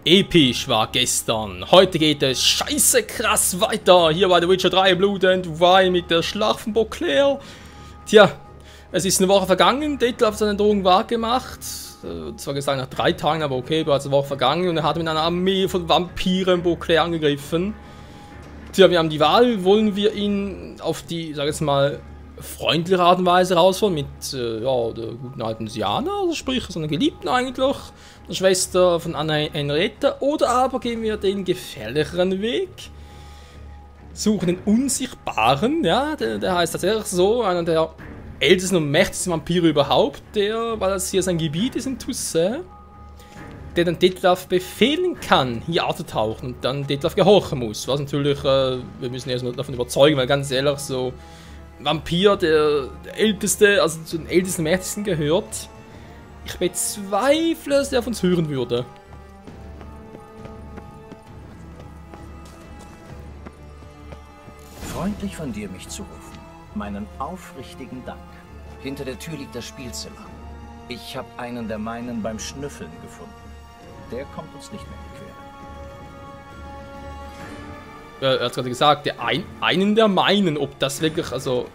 Episch war gestern. Heute geht es scheiße krass weiter. Hier bei The Witcher 3 Blood and Wine mit der Schlacht von Beauclair. Tja, es ist eine Woche vergangen. Detlef hat seine Drohung wahrgemacht. Zwar gesagt nach 3 Tagen, aber okay, bereits eine Woche vergangen. Und er hat mit einer Armee von Vampiren Beauclair angegriffen. Tja, wir haben die Wahl. Wollen wir ihn auf die, sag ich jetzt mal, freundliche Art und Weise herausfordern mit ja, der guten alten Siana, also sprich so einer Geliebten eigentlich, der Schwester von Anna Henrietta, oder aber gehen wir den gefährlicheren Weg, suchen den Unsichtbaren, ja, der heißt tatsächlich so, einer der ältesten und mächtigsten Vampire überhaupt, der, weil das hier sein Gebiet ist in Toussaint, der dann Detlef befehlen kann, hier aufzutauchen und dann Detlef gehorchen muss, was natürlich, wir müssen erstmal davon überzeugen, weil ganz ehrlich so, Vampir, der älteste, also zu den ältesten Mächtigsten gehört. Ich bezweifle, dass der auf uns hören würde. Freundlich von dir, mich zu rufen. Meinen aufrichtigen Dank. Hinter der Tür liegt das Spielzimmer. Ich habe einen der meinen beim Schnüffeln gefunden. Der kommt uns nicht mehr in die Quere. Er hat gerade gesagt, einen der meinen, ob das wirklich, also,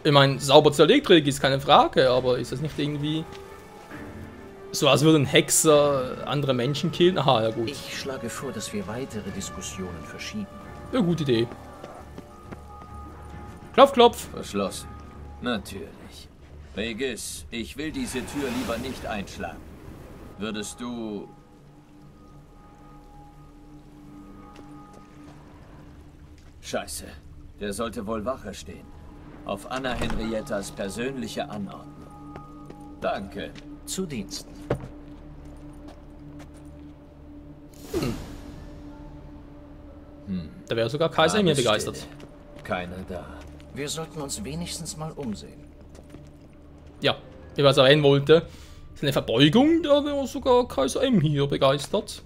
ich meine, sauber zerlegt ist keine Frage, aber ist das nicht irgendwie so, als würde ein Hexer andere Menschen killen? Aha, ja gut. Ich schlage vor, dass wir weitere Diskussionen verschieben. Ja, gute Idee. Klopf, klopf. Verschlossen. Natürlich. Regis, ich will diese Tür lieber nicht einschlagen. Würdest du... Scheiße. Der sollte wohl Wache stehen. Auf Anna Henriettas persönliche Anordnung. Danke. Zu Diensten. Da wäre sogar Kaiser mir begeistert. Keiner da. Wir sollten uns wenigstens mal umsehen. Ja, wie was er erwähnen wollte. Seine Verbeugung, da wäre sogar Kaiser M hier begeistert.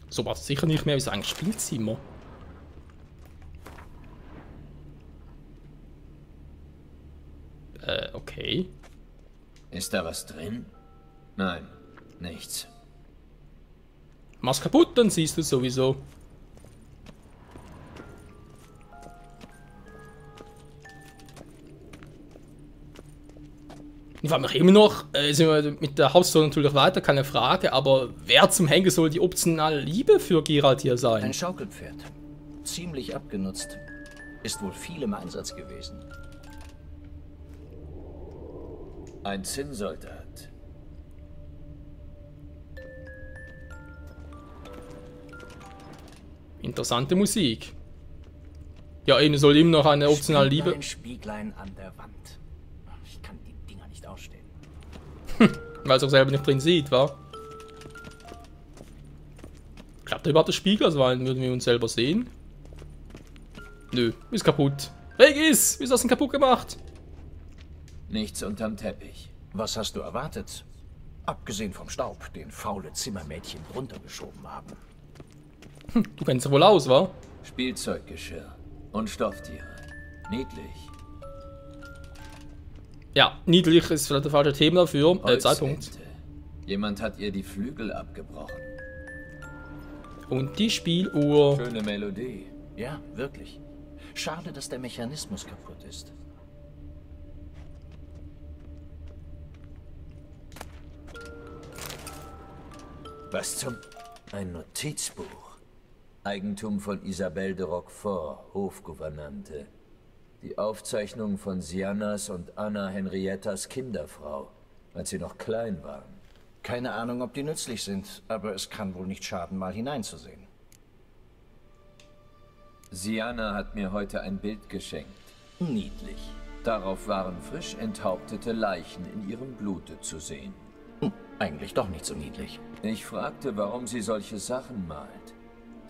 So war es sicher nicht mehr wie so ein Spielzimmer. Okay. Ist da was drin? Nein, nichts. Mach's kaputt, dann siehst du es sowieso. Ich frage mich immer noch, sind wir mit der Hauptstory natürlich weiter, keine Frage, aber wer zum Henker soll die optionale Liebe für Geralt hier sein? Ein Schaukelpferd. Ziemlich abgenutzt. Ist wohl viel im Einsatz gewesen. Ein Zinnsoldat. Interessante Musik. Ja, eben soll ihm noch eine optionale Liebe. Spieglein an der Wand. Ich kann die Dinger nicht ausstehen. Weil es auch selber nicht drin sieht, wa? Klappt da überhaupt der Spiegel? Also würden wir uns selber sehen? Nö, ist kaputt. Regis, wieso hast du ihn kaputt gemacht? Nichts unterm Teppich. Was hast du erwartet? Abgesehen vom Staub, den faule Zimmermädchen runtergeschoben haben. Du kennst ja wohl aus, wa? Spielzeuggeschirr und Stofftiere. Niedlich. Ja, niedlich ist vielleicht der falsche Thema dafür. Zeitpunkt. Holzente. Jemand hat ihr die Flügel abgebrochen. Und die Spieluhr. Schöne Melodie. Ja, wirklich. Schade, dass der Mechanismus kaputt ist. Was zum... Ein Notizbuch. Eigentum von Isabelle de Roquefort, Hofgouvernante. Die Aufzeichnung von Sianas und Anna Henriettas Kinderfrau, als sie noch klein waren. Keine Ahnung, ob die nützlich sind, aber es kann wohl nicht schaden, mal hineinzusehen. Siana hat mir heute ein Bild geschenkt. Niedlich. Darauf waren frisch enthauptete Leichen in ihrem Blute zu sehen. Eigentlich doch nicht so niedlich. Ich fragte, warum sie solche Sachen malt.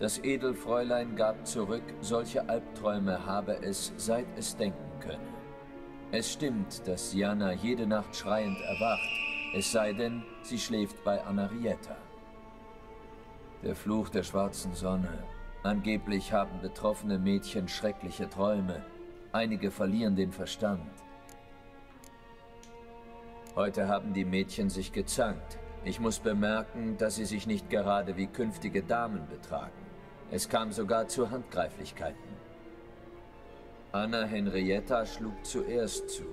Das Edelfräulein gab zurück, solche Albträume habe es, seit es denken könne. Es stimmt, dass Siana jede Nacht schreiend erwacht, es sei denn, sie schläft bei Anarietta. Der Fluch der schwarzen Sonne. Angeblich haben betroffene Mädchen schreckliche Träume. Einige verlieren den Verstand. Heute haben die Mädchen sich gezankt. Ich muss bemerken, dass sie sich nicht gerade wie künftige Damen betragen. Es kam sogar zu Handgreiflichkeiten. Anna Henrietta schlug zuerst zu.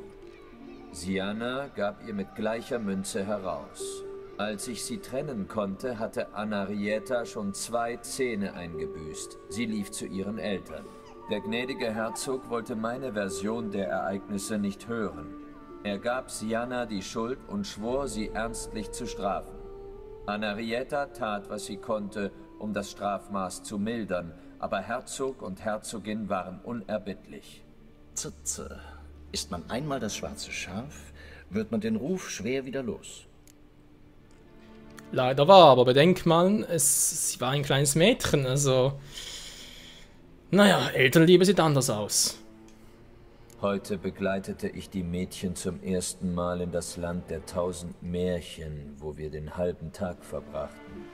Syanna gab ihr mit gleicher Münze heraus. Als ich sie trennen konnte, hatte Anarietta schon 2 Zähne eingebüßt. Sie lief zu ihren Eltern. Der gnädige Herzog wollte meine Version der Ereignisse nicht hören. Er gab Syanna die Schuld und schwor, sie ernstlich zu strafen. Anarietta tat, was sie konnte, um das Strafmaß zu mildern, aber Herzog und Herzogin waren unerbittlich. Zitze. Ist man einmal das schwarze Schaf, wird man den Ruf schwer wieder los. Leider war, aber bedenkt man, sie war ein kleines Mädchen, also... Naja, Elternliebe sieht anders aus. Heute begleitete ich die Mädchen zum ersten Mal in das Land der 1000 Märchen, wo wir den halben Tag verbrachten.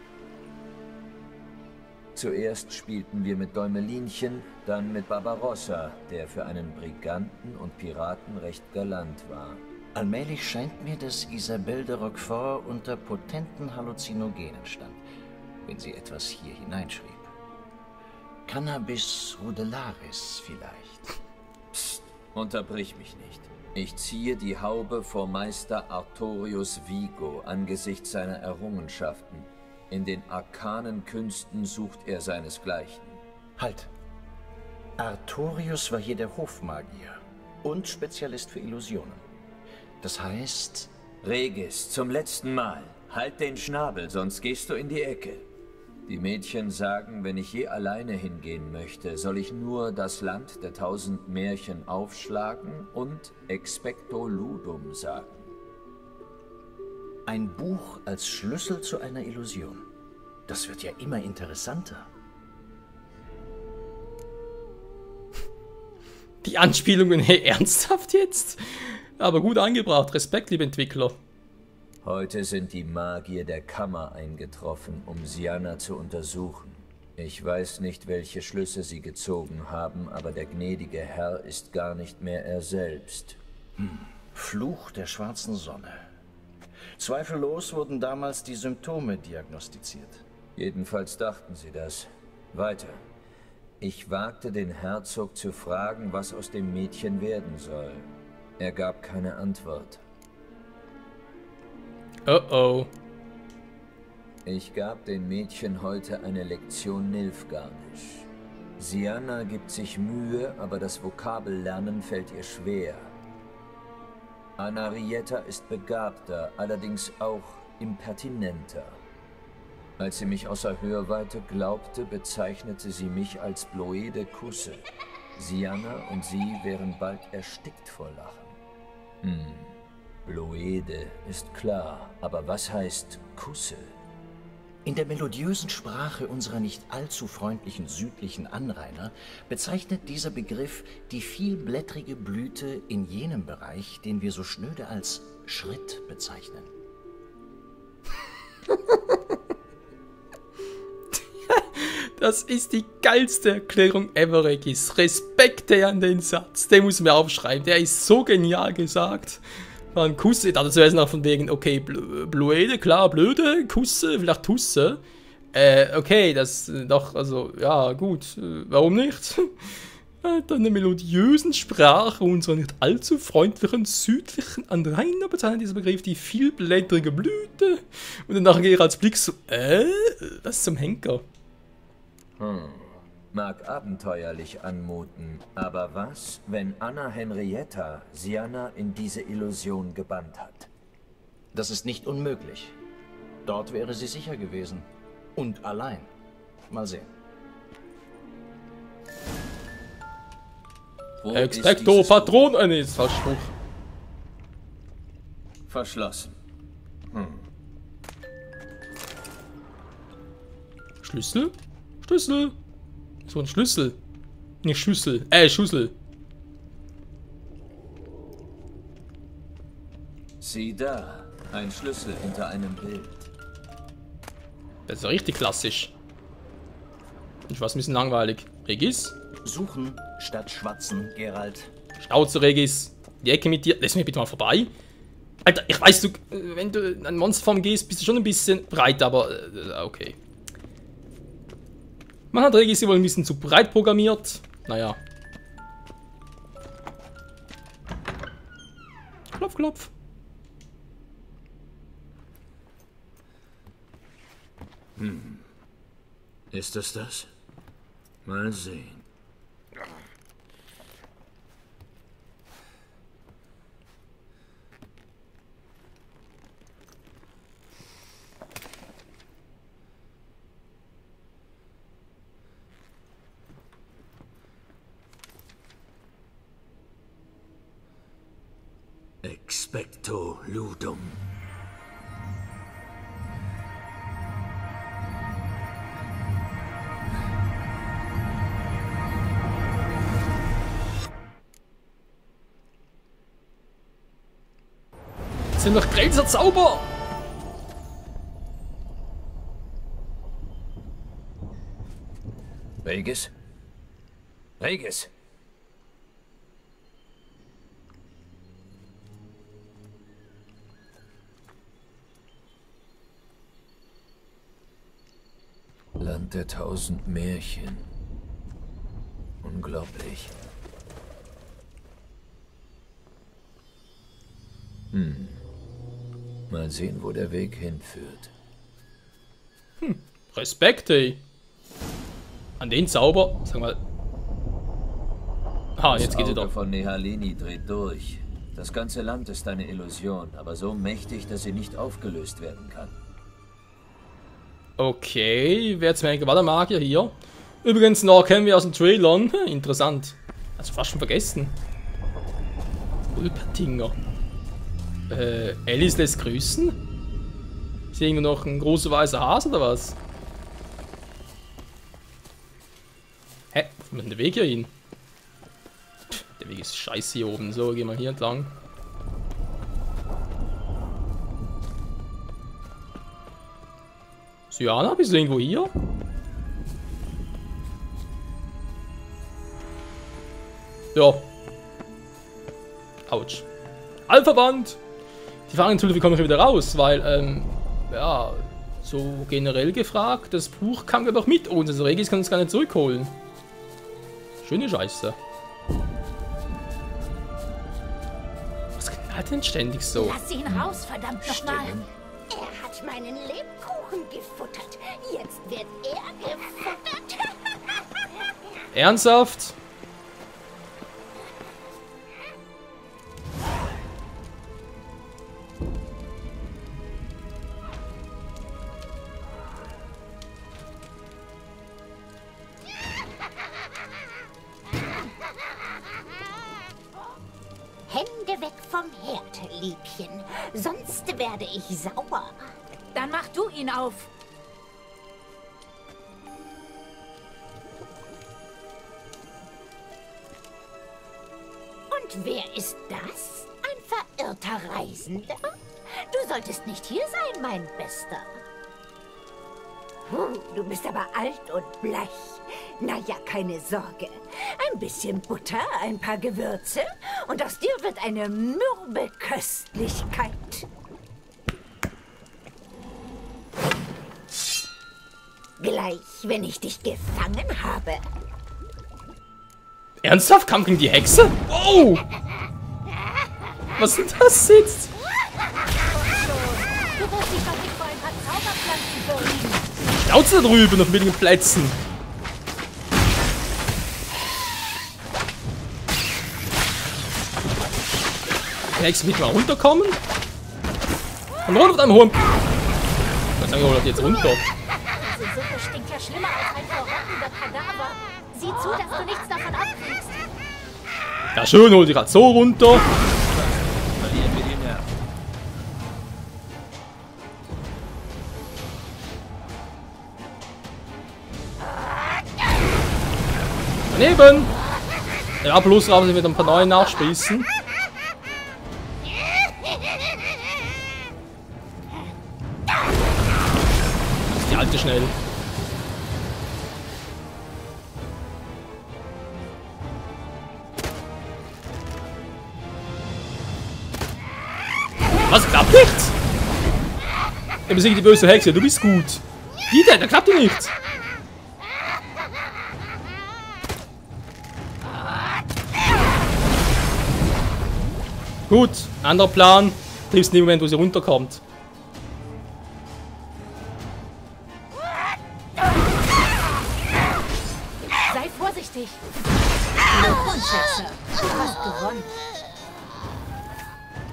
Zuerst spielten wir mit Däumelinchen, dann mit Barbarossa, der für einen Briganten und Piraten recht galant war. Allmählich scheint mir, dass Isabelle de Roquefort unter potenten Halluzinogenen stand, wenn sie etwas hier hineinschrieb. Cannabis rudelaris vielleicht. Psst, unterbrich mich nicht. Ich ziehe die Haube vor Meister Artorius Vigo angesichts seiner Errungenschaften. In den arkanen Künsten sucht er seinesgleichen. Halt! Artorius war hier der Hofmagier und Spezialist für Illusionen. Das heißt... Regis, zum letzten Mal. Halt den Schnabel, sonst gehst du in die Ecke. Die Mädchen sagen, wenn ich je alleine hingehen möchte, soll ich nur das Land der 1000 Märchen aufschlagen und Expecto Ludum sagen. Ein Buch als Schlüssel zu einer Illusion. Das wird ja immer interessanter. Die Anspielungen, hey, ernsthaft jetzt? Aber gut angebracht, Respekt, liebe Entwickler. Heute sind die Magier der Kammer eingetroffen, um Syanna zu untersuchen. Ich weiß nicht, welche Schlüsse sie gezogen haben, aber der gnädige Herr ist gar nicht mehr er selbst. Fluch der schwarzen Sonne. Zweifellos wurden damals die Symptome diagnostiziert. Jedenfalls dachten sie das. Weiter. Ich wagte den Herzog zu fragen, was aus dem Mädchen werden soll. Er gab keine Antwort. Oh oh. Ich gab den Mädchen heute eine Lektion Nilfgaardisch. Syanna gibt sich Mühe, aber das Vokabellernen fällt ihr schwer. Anarietta ist begabter, allerdings auch impertinenter. Als sie mich außer Hörweite glaubte, bezeichnete sie mich als Bloede Kusse. Syanna und sie wären bald erstickt vor Lachen. Bloede ist klar, aber was heißt Kusse? In der melodiösen Sprache unserer nicht allzu freundlichen südlichen Anrainer bezeichnet dieser Begriff die vielblättrige Blüte in jenem Bereich, den wir so schnöde als Schritt bezeichnen. Das ist die geilste Erklärung ever, Regis. Respekte an den Satz. Den muss man aufschreiben. Der ist so genial gesagt. Ein Kuss, ich dachte zuerst noch von wegen, okay, Blöde, klar, blöde, Kusse, vielleicht Tusse. Okay, das doch, also, ja, gut, warum nicht? Dann eine melodiösen Sprache unserer nicht allzu freundlichen südlichen Anrainer bezeichnet dieser Begriff die vielblättrige Blüte. Und dann nachher geht als Blick so, was zum Henker? Mag abenteuerlich anmuten, aber was, wenn Anna Henrietta Syanna in diese Illusion gebannt hat? Das ist nicht unmöglich. Dort wäre sie sicher gewesen. Und allein. Mal sehen. Wo Expecto Patron, ist Verspruch. Verschlossen. Schlüssel? Schlüssel. So ein Schlüssel. Nicht Schüssel. Schüssel. Sieh da. Ein Schlüssel hinter einem Bild. Das ist ja richtig klassisch. Ich weiß, ein bisschen langweilig. Regis? Suchen statt schwatzen, Geralt. Schnauze, Regis. Die Ecke mit dir. Lass mich bitte mal vorbei. Alter, ich weiß, du, wenn du in Monsterform gehst, bist du schon ein bisschen breit, aber okay. Man hat Regis wohl ein bisschen zu breit programmiert. Naja. Klopf, klopf. Ist es das? Mal sehen. Expecto Ludum. Das sind doch Grenzer Zauber! Regis? Regis! Land der 1000 Märchen. Unglaublich. Mal sehen, wo der Weg hinführt. Respekt, ey. An den Zauber, sag mal. Ah, jetzt geht es Das Auge doch. von Nehaleni dreht durch. Das ganze Land ist eine Illusion, aber so mächtig, dass sie nicht aufgelöst werden kann. Okay, wer jetzt merkt, war der Magier hier. Übrigens, noch kennen wir aus den Trailern. Interessant. Also fast schon vergessen. Ulpertinger. Alice lässt grüßen? Ist hier irgendwo noch ein großer weißer Hase oder was? Hä? Wo ist denn der Weg hier hin? Pff, der Weg ist scheiße hier oben. So, gehen wir hier entlang. Syana, bist du irgendwo hier? Ja. Autsch. Alpha-Band! Die Frage natürlich, wie komme ich wieder raus? Weil, ja, so generell gefragt, das Buch kam glaube ich auch mit uns. Also Regis kann uns gar nicht zurückholen. Schöne Scheiße. Was knallt denn ständig so? Lass ihn raus, verdammt nochmal. Er hat meinen Lebkuchen gefuttert. Jetzt wird er gefuttert. Ernsthaft? Hände weg vom Herd, Liebchen. Sonst werde ich sauer. Dann mach du ihn auf. Und wer ist das? Ein verirrter Reisender? Du solltest nicht hier sein, mein Bester. Du bist aber alt und bleich. Naja, keine Sorge. Ein bisschen Butter, ein paar Gewürze und aus dir wird eine mürbe Köstlichkeit. Gleich, wenn ich dich gefangen habe. Ernsthaft? Kampf gegen die Hexe? Wow! Was ist denn das jetzt? Du wirst dich doch nicht vor ein paar Zauberpflanzen fürchten. Schnauze da drüben auf billigen Plätzen. Die Hexe nicht mal runterkommen? Und runter mit einem hohen... Was sagen wir jetzt runter? Diese Suppe stinkt ja schlimmer als ein verrottender Kadaver. Sieh zu, dass du nichts davon abkriegst. Ja schön, hol dich halt so runter. Verlieren wir die Nerven. Daneben! Ja, bloß haben sie wieder ein paar neue nachspießen. Das ist die alte schnell. Was, klappt nicht? Ich besiege die böse Hexe, du bist gut. Die da klappt ja nicht. Gut, anderer Plan. Triffst in dem Moment, wo sie runterkommt. Sei vorsichtig. Glückwunsch, Hexe. Du hast gewonnen.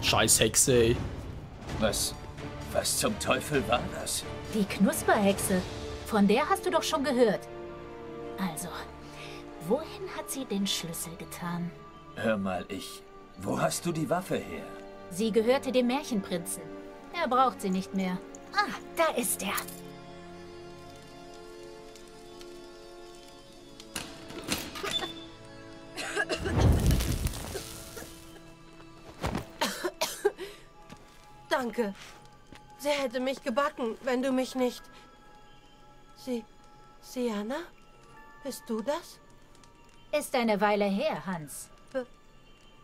Scheiß Hexe, ey. Was zum Teufel war das? Die Knusperhexe. Von der hast du doch schon gehört. Also, wohin hat sie den Schlüssel getan? Hör mal, wo hast du die Waffe her? Sie gehörte dem Märchenprinzen. Er braucht sie nicht mehr. Ah, da ist er. Danke. Sie hätte mich gebacken, wenn du mich nicht... Sienna? Bist du das? Ist eine Weile her, Hans.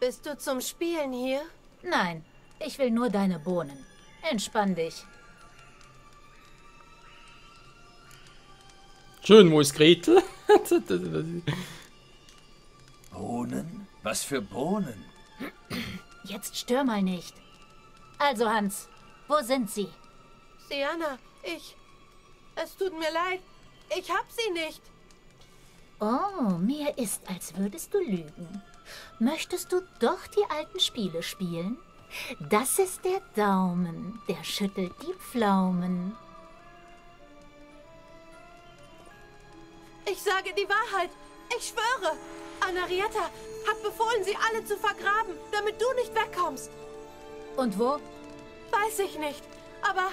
Bist du zum Spielen hier? Nein, ich will nur deine Bohnen. Entspann dich. Schön, wo ist Gretel? Bohnen? Was für Bohnen? Jetzt stör mal nicht. Also, Hans, wo sind sie? Sienna, Es tut mir leid. Ich hab sie nicht. Oh, mir ist, als würdest du lügen. Möchtest du doch die alten Spiele spielen? Das ist der Daumen, der schüttelt die Pflaumen. Ich sage die Wahrheit. Ich schwöre. Anarietta hat befohlen, sie alle zu vergraben, damit du nicht wegkommst. Und wo? Weiß ich nicht. Aber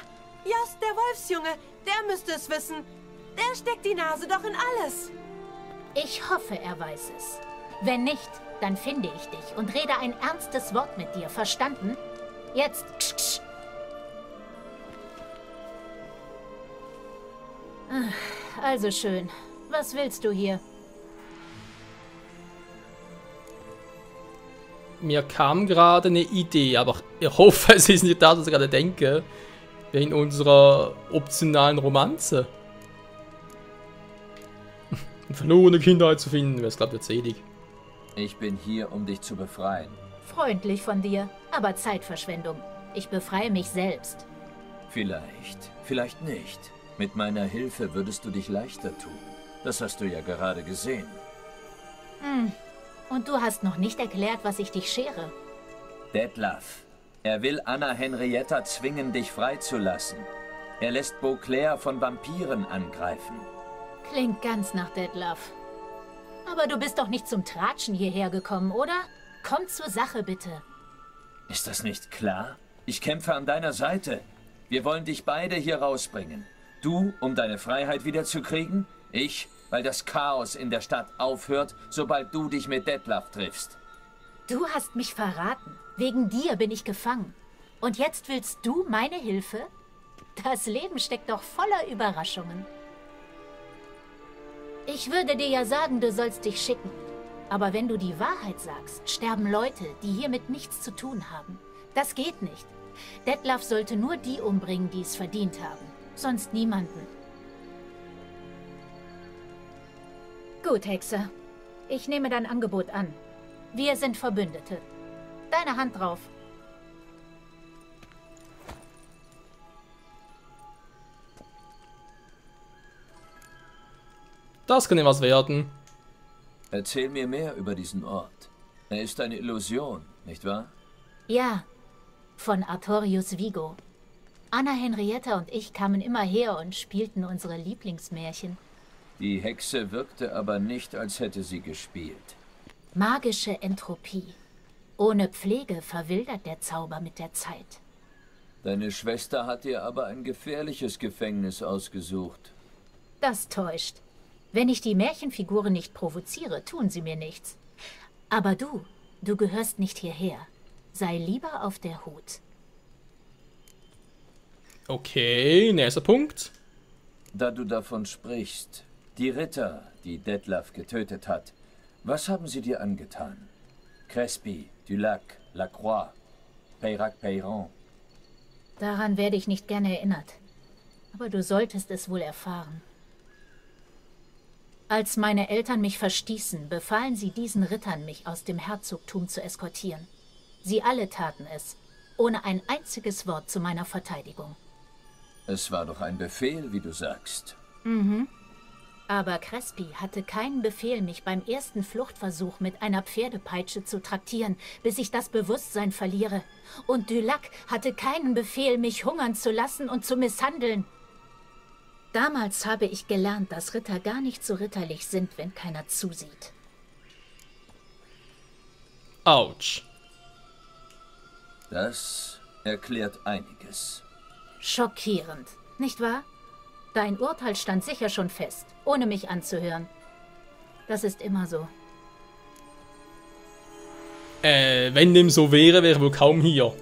Jost, der Wolfsjunge, der müsste es wissen. Der steckt die Nase doch in alles. Ich hoffe, er weiß es. Wenn nicht, dann finde ich dich und rede ein ernstes Wort mit dir. Verstanden? Jetzt. Ksch, ksch. Also schön. Was willst du hier? Mir kam gerade eine Idee, aber ich hoffe, es ist nicht das, was ich gerade denke. Wegen unserer optionalen Romanze. Eine verlorene Kindheit zu finden, wäre es, glaube ich, jetzt ewig. Ich bin hier, um dich zu befreien. Freundlich von dir, aber Zeitverschwendung. Ich befreie mich selbst. Vielleicht nicht. Mit meiner Hilfe würdest du dich leichter tun. Das hast du ja gerade gesehen. Und du hast noch nicht erklärt, was ich dich schere. Detlef. Er will Anna Henrietta zwingen, dich freizulassen. Er lässt Beauclair von Vampiren angreifen. Klingt ganz nach Detlef. Aber du bist doch nicht zum Tratschen hierher gekommen, oder? Komm zur Sache, bitte. Ist das nicht klar? Ich kämpfe an deiner Seite. Wir wollen dich beide hier rausbringen. Du, um deine Freiheit wiederzukriegen. Ich, weil das Chaos in der Stadt aufhört, sobald du dich mit Detlef triffst. Du hast mich verraten. Wegen dir bin ich gefangen. Und jetzt willst du meine Hilfe? Das Leben steckt doch voller Überraschungen. Ich würde dir ja sagen, du sollst dich schicken. Aber wenn du die Wahrheit sagst, sterben Leute, die hiermit nichts zu tun haben. Das geht nicht. Detlef sollte nur die umbringen, die es verdient haben. Sonst niemanden. Gut, Hexe. Ich nehme dein Angebot an. Wir sind Verbündete. Deine Hand drauf. Das kann ja was werden. Erzähl mir mehr über diesen Ort. Er ist eine Illusion, nicht wahr? Ja, von Artorius Vigo. Anna Henrietta und ich kamen immer her und spielten unsere Lieblingsmärchen. Die Hexe wirkte aber nicht, als hätte sie gespielt. Magische Entropie. Ohne Pflege verwildert der Zauber mit der Zeit. Deine Schwester hat dir aber ein gefährliches Gefängnis ausgesucht. Das täuscht. Wenn ich die Märchenfiguren nicht provoziere, tun sie mir nichts. Aber du gehörst nicht hierher. Sei lieber auf der Hut. Okay, nächster Punkt. Da du davon sprichst, die Ritter, die Detlef getötet hat, was haben sie dir angetan? Crespi, Dulac, Lacroix, Peyrac-Peyran. Daran werde ich nicht gerne erinnert. Aber du solltest es wohl erfahren. Als meine Eltern mich verstießen, befahlen sie diesen Rittern, mich aus dem Herzogtum zu eskortieren. Sie alle taten es, ohne ein einziges Wort zu meiner Verteidigung. Es war doch ein Befehl, wie du sagst. Aber Crespi hatte keinen Befehl, mich beim ersten Fluchtversuch mit einer Pferdepeitsche zu traktieren, bis ich das Bewusstsein verliere. Und Dulac hatte keinen Befehl, mich hungern zu lassen und zu misshandeln. Damals habe ich gelernt, dass Ritter gar nicht so ritterlich sind, wenn keiner zusieht. Autsch. Das erklärt einiges. Schockierend, nicht wahr? Dein Urteil stand sicher schon fest, ohne mich anzuhören. Das ist immer so. Wenn dem so wäre, wäre er wohl kaum hier.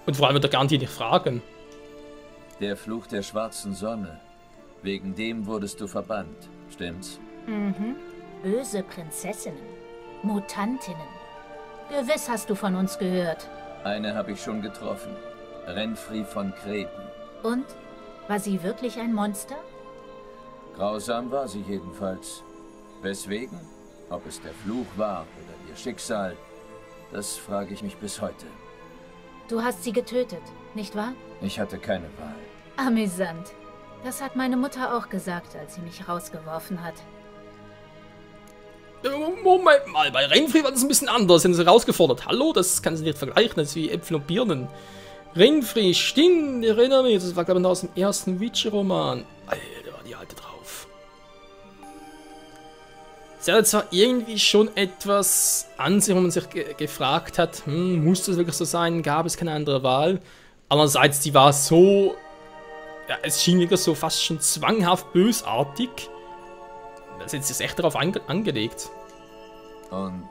Und vor allem wird er gar nicht fragen. Der Fluch der schwarzen Sonne. Wegen dem wurdest du verbannt, stimmt's? Böse Prinzessinnen, Mutantinnen. Gewiss hast du von uns gehört. Eine habe ich schon getroffen. Renfri von Kreten. Und? War sie wirklich ein Monster? Grausam war sie jedenfalls. Weswegen? Ob es der Fluch war oder ihr Schicksal, das frage ich mich bis heute. Du hast sie getötet, nicht wahr? Ich hatte keine Wahl. Amüsant. Das hat meine Mutter auch gesagt, als sie mich rausgeworfen hat. Moment mal, bei Renfri war das ein bisschen anders. Sind sie herausgefordert. Hallo, das kann sie nicht vergleichen. Das ist wie Äpfel und Birnen. Renfri, stimmt, ich erinnere mich. Das war, glaube ich, aus dem ersten Witcher-Roman. Alter, war die alte drauf. Sie hatte zwar irgendwie schon etwas an sich, wo man sich gefragt hat, muss das wirklich so sein? Gab es keine andere Wahl? Andererseits, die war so... Ja, es schien wieder so fast schon zwanghaft bösartig. Das ist jetzt echt darauf angelegt. Und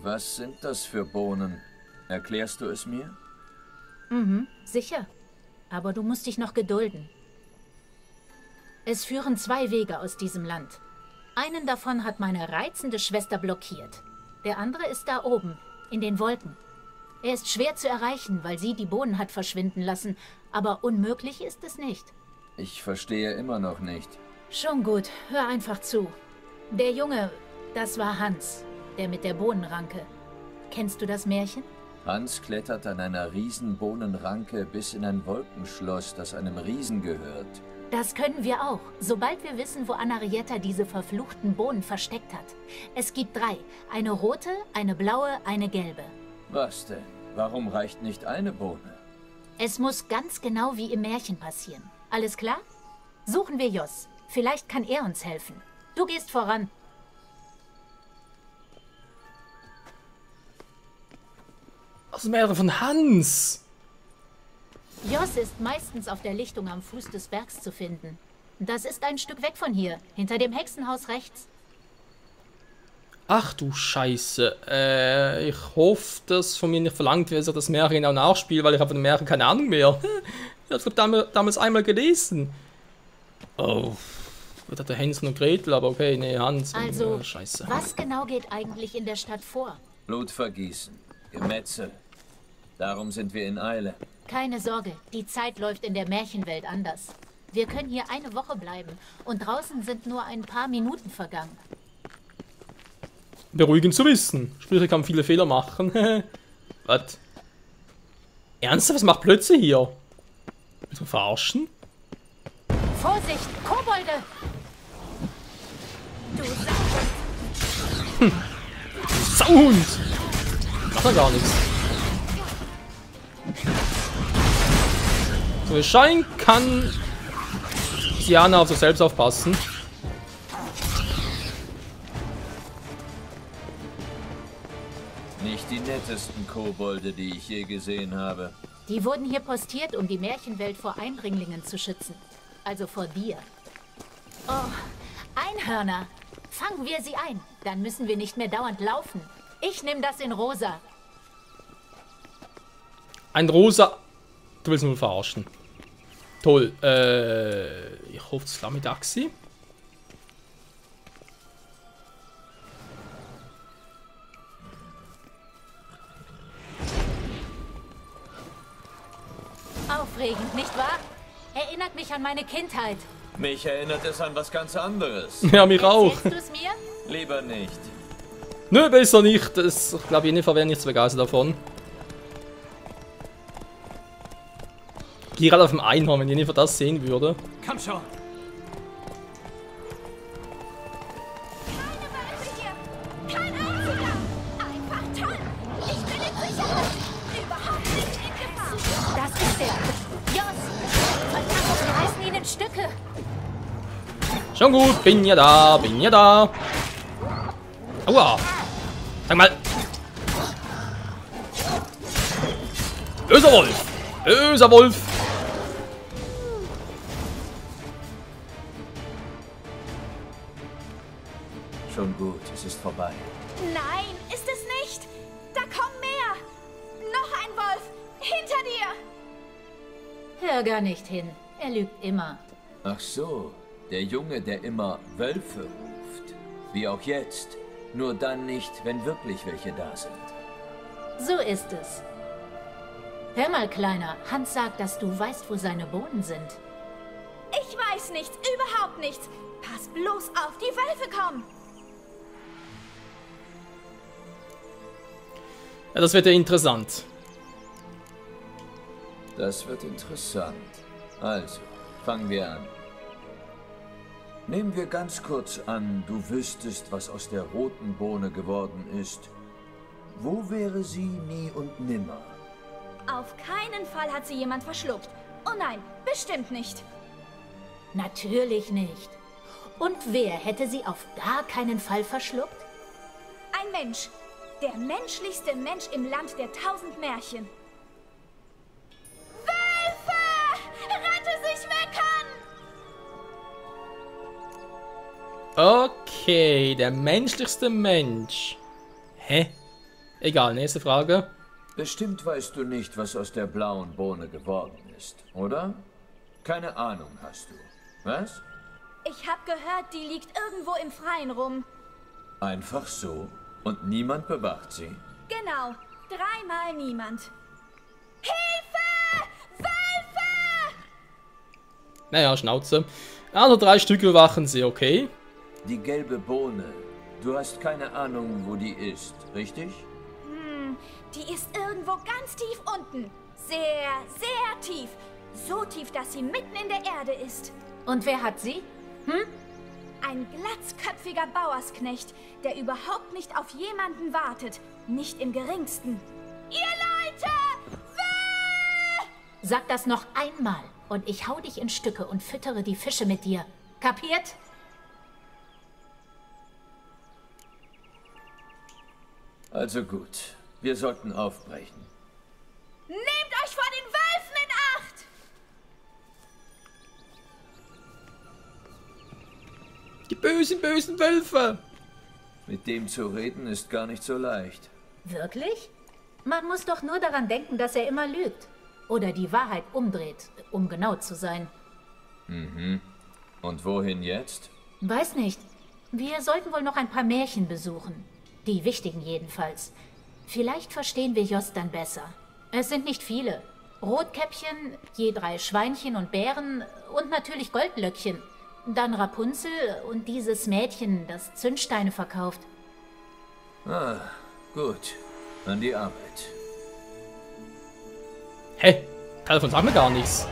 was sind das für Bohnen? Erklärst du es mir? Sicher. Aber du musst dich noch gedulden. Es führen 2 Wege aus diesem Land. Einen davon hat meine reizende Schwester blockiert. Der andere ist da oben, in den Wolken. Er ist schwer zu erreichen, weil sie die Bohnen hat verschwinden lassen. Aber unmöglich ist es nicht. Ich verstehe immer noch nicht. Schon gut, hör einfach zu. Der Junge, das war Hans, der mit der Bohnenranke. Kennst du das Märchen? Hans klettert an einer Riesenbohnenranke bis in ein Wolkenschloss, das einem Riesen gehört. Das können wir auch, sobald wir wissen, wo Anarietta diese verfluchten Bohnen versteckt hat. Es gibt 3. Eine rote, eine blaue, eine gelbe. Was denn? Warum reicht nicht eine Bohne? Es muss ganz genau wie im Märchen passieren. Alles klar? Suchen wir Jos. Vielleicht kann er uns helfen. Du gehst voran. Was wäre von Hans? Jos ist meistens auf der Lichtung am Fuß des Bergs zu finden. Das ist ein Stück weg von hier, hinter dem Hexenhaus rechts. Ach du Scheiße. Ich hoffe, dass von mir nicht verlangt wird, dass ich das Märchen auch nachspiele, weil ich habe von dem Märchen keine Ahnung mehr. Ich habe es damals einmal gelesen. Oh. Ich hatte Hänsel und Gretel, aber okay, nee, Hans. Also, Scheiße. Was genau geht eigentlich in der Stadt vor? Blutvergießen, Gemetzel. Darum sind wir in Eile. Keine Sorge, die Zeit läuft in der Märchenwelt anders. Wir können hier eine Woche bleiben und draußen sind nur ein paar Minuten vergangen. Beruhigend zu wissen. Sprich, ich kann viele Fehler machen. Was? Ernsthaft? Was macht Plötze hier? Willst du verarschen? Vorsicht, Kobolde! Du Sauhund! Sauhund! Macht er gar nichts. So, es scheint, kann Siana auf sich selbst aufpassen. Nicht die nettesten Kobolde, die ich je gesehen habe. Die wurden hier postiert, um die Märchenwelt vor Eindringlingen zu schützen. Also vor dir. Oh, Einhörner! Fangen wir sie ein. Dann müssen wir nicht mehr dauernd laufen. Ich nehme das in rosa. Ein rosa... Du willst nur verarschen. Toll. Ich hoffe, das war mit Axi. erinnert mich an meine Kindheit. Mich erinnert es an was ganz anderes. Ja, mich auch. Erzählst du es mir? Lieber nicht. Nö, besser nicht. Das, ich glaube, jedenfalls wäre nichts begeistert davon. Geh gerade auf dem Einhorn, wenn Jennifer das sehen würde. Komm schon. Keine Wölfe hier! Kein einziger! Einfach toll! Ich bin in Sicherheit! Überhaupt nicht in Gefahr! Das ist er. Jos! Verdammt, wir reißen ihn in Stücke. Schon gut, bin ja da, bin ja da. Aua. Sag mal. Böser Wolf. Böser Wolf. Schon gut, es ist vorbei. Nein, ist es nicht! Da kommen mehr! Noch ein Wolf! Hinter dir! Hör gar nicht hin. Er lügt immer. Ach so, der Junge, der immer Wölfe ruft. Wie auch jetzt. Nur dann nicht, wenn wirklich welche da sind. So ist es. Hör mal, Kleiner. Hans sagt, dass du weißt, wo seine Bohnen sind. Ich weiß nichts, überhaupt nichts! Pass bloß auf, die Wölfe kommen! Ja, das wird ja interessant. Das wird interessant. Also, fangen wir an. Nehmen wir ganz kurz an, du wüsstest, was aus der roten Bohne geworden ist. Wo wäre sie nie und nimmer? Auf keinen Fall hat sie jemand verschluckt. Oh nein, bestimmt nicht. Natürlich nicht. Und wer hätte sie auf gar keinen Fall verschluckt? Ein Mensch. Der menschlichste Mensch im Land der 1000 Märchen. Wölfe! Rette sich, wer kann! Okay, der menschlichste Mensch. Hä? Egal, nächste Frage. Bestimmt weißt du nicht, was aus der blauen Bohne geworden ist, oder? Keine Ahnung hast du. Was? Ich hab gehört, die liegt irgendwo im Freien rum. Einfach so? Und niemand bewacht sie? Genau, 3-mal niemand. Hilfe! Wölfe! Naja, Schnauze. Also 3 Stück bewachen sie, okay. Die gelbe Bohne. Du hast keine Ahnung, wo die ist, richtig? Die ist irgendwo ganz tief unten. Sehr, sehr tief. So tief, dass sie mitten in der Erde ist. Und wer hat sie? Ein glatzköpfiger Bauersknecht, der überhaupt nicht auf jemanden wartet. Nicht im geringsten. Ihr Leute! Sag das noch einmal und ich hau dich in Stücke und füttere die Fische mit dir. Kapiert? Also gut, wir sollten aufbrechen. Nehmt euch vor den Wölfen in Acht! Die bösen, bösen Wölfe. Mit dem zu reden ist gar nicht so leicht. Wirklich? Man muss doch nur daran denken, dass er immer lügt. Oder die Wahrheit umdreht, um genau zu sein. Und wohin jetzt? Weiß nicht. Wir sollten wohl noch ein paar Märchen besuchen. Die wichtigen jedenfalls. Vielleicht verstehen wir Jos dann besser. Es sind nicht viele. Rotkäppchen, je 3 Schweinchen und Bären und natürlich Goldlöckchen. Dann Rapunzel und dieses Mädchen, das Zündsteine verkauft. Ah, gut. An die Arbeit. Hä? Teil davon sagen wir gar nichts.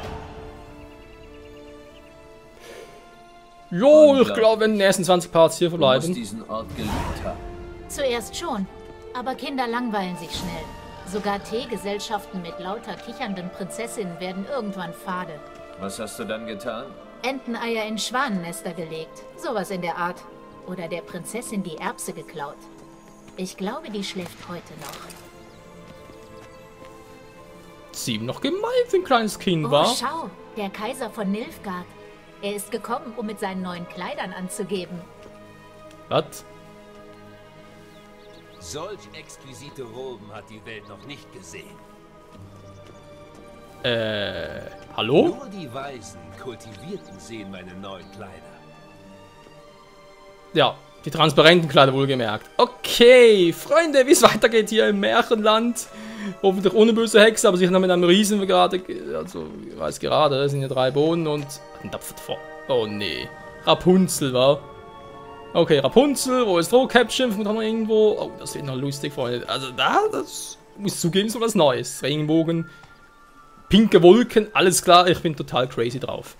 Jo, ich glaube, in den ersten 20 Parts hier Du musst verbleiben. diesen Ort geliebt haben. Zuerst schon. Aber Kinder langweilen sich schnell. Sogar Teegesellschaften mit lauter kichernden Prinzessinnen werden irgendwann fade. Was hast du dann getan? Enteneier in Schwanennester gelegt. Sowas in der Art. Oder der Prinzessin die Erbse geklaut. Ich glaube, die schläft heute noch. Sie noch gemein für ein kleines Kind, Oh, war? schau. Der Kaiser von Nilfgaard. Er ist gekommen, um mit seinen neuen Kleidern anzugeben. Was? Solch exquisite Roben hat die Welt noch nicht gesehen. Hallo? Nur die Weisen, Kultivierten sehen meine neuen Kleider. Ja, die transparenten Kleider wohlgemerkt. Okay, Freunde, wie es weitergeht hier im Märchenland. Hoffentlich ohne böse Hexe, aber sich dann mit einem Riesen gerade, also ich weiß gerade, es sind ja 3 Bohnen und ein Tapfert vor. Oh nee, Rapunzel war. Okay, Rapunzel, wo ist Rohkäppchen? Von noch irgendwo. Oh, das wird noch lustig, Freunde. Also das muss zugeben, so was Neues. Regenbogen, pinke Wolken, alles klar, ich bin total crazy drauf.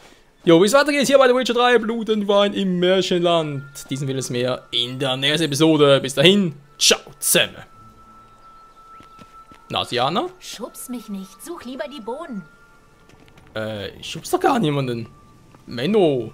Jo, wie es weitergeht hier bei The Witcher 3, Blut und Wein im Märchenland. Diesen will es mehr in der nächsten Episode. Bis dahin, ciao zusammen. Nasiana? Schubs mich nicht, such lieber die Bohnen. Ich schub's doch gar niemanden. Menno.